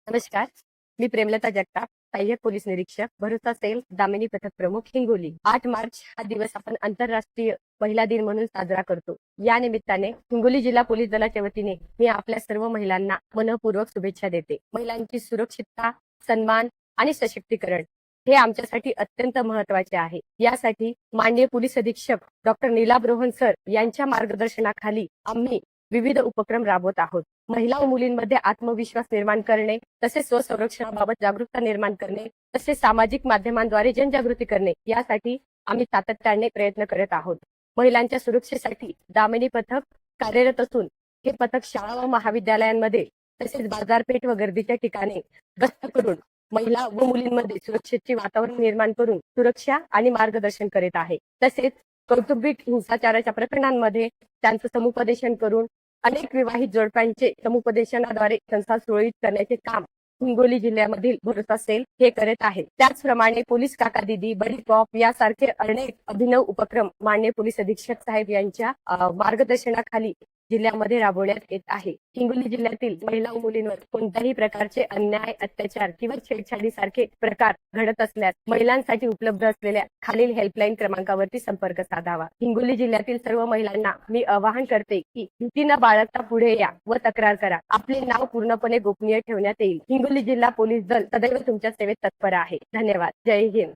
नमस्कार. मी प्रेमलता जगताप, सहाय्यक पोलीस निरीक्षक, भरोसा सेल, दामिनी पथक प्रमुख, हिंगोली. 8 मार्च हा दिवस आपण आंतरराष्ट्रीय महिला दिन म्हणून साजरा करतो. या निमित्ताने हिंगोली जिल्हा पोलीस दलाच्या वतीने मी आपल्या सर्व महिलांना मनःपूर्वक शुभेच्छा देते. महिलांची सुरक्षितता, सन्मान आणि सशक्तीकरण हे आमच्यासाठी अत्यंत महत्वाचे आहे. यासाठी माननीय पोलीस अधीक्षक डॉक्टर नीलाभ रोहन सर यांच्या मार्गदर्शनाखाली आम्ही विविध उपक्रम राबवत आहोत. महिला व मुलींमध्ये आत्मविश्वास निर्माण करणे, तसेच स्वसंरक्षणाबाबत जागरूकता निर्माण करणे, तसेच सामाजिक माध्यमांद्वारे जनजागृती करणे यासाठी आम्ही सातत्याने प्रयत्न करत आहोत. महिलांच्या सुरक्षेसाठी दामिनी पथक कार्यरत असून हे पथक शाळा व महाविद्यालयांमध्ये तसेच बाजारपेठ व गर्दीच्या ठिकाणी गस्त करून महिला व मुलींमध्ये सुरक्षेचे वातावरण निर्माण करून सुरक्षा आणि मार्गदर्शन करीत आहे. तसेच कौटुंबिक हिंसाचाराच्या प्रकरणांमध्ये त्यांचं समुपदेशन करून अनेक विवाहित जोडप्यांचे समुपदेशनाद्वारे संसार सुरळीत करण्याचे काम हिंगोली जिल्ह्यामधील भरोसा सेल हे करत आहे. त्याचप्रमाणे पोलीस काका दिदी, बडी कॉप यासारखे अनेक अभिनव उपक्रम माननीय पोलीस अधीक्षक साहेब यांच्या मार्गदर्शनाखाली जिल्ह्यामध्ये राबवण्यात येत आहे. हिंगोली जिल्ह्यातील महिला व मुलींवर कोणत्याही प्रकारचे अन्याय, अत्याचार किंवा छेडछाडी सारखे प्रकार घडत असल्यास महिलांसाठी उपलब्ध असलेल्या खालील हेल्पलाईन क्रमांकावरती संपर्क साधावा. हिंगोली जिल्ह्यातील सर्व महिलांना मी आवाहन करते की भीती न बाळगता पुढे या व तक्रार करा. आपले नाव पूर्णपणे गोपनीय ठेवण्यात येईल. हिंगोली जिल्हा पोलीस दल सदैव तुमच्या सेवेत तत्पर आहे. धन्यवाद. जय हिंद.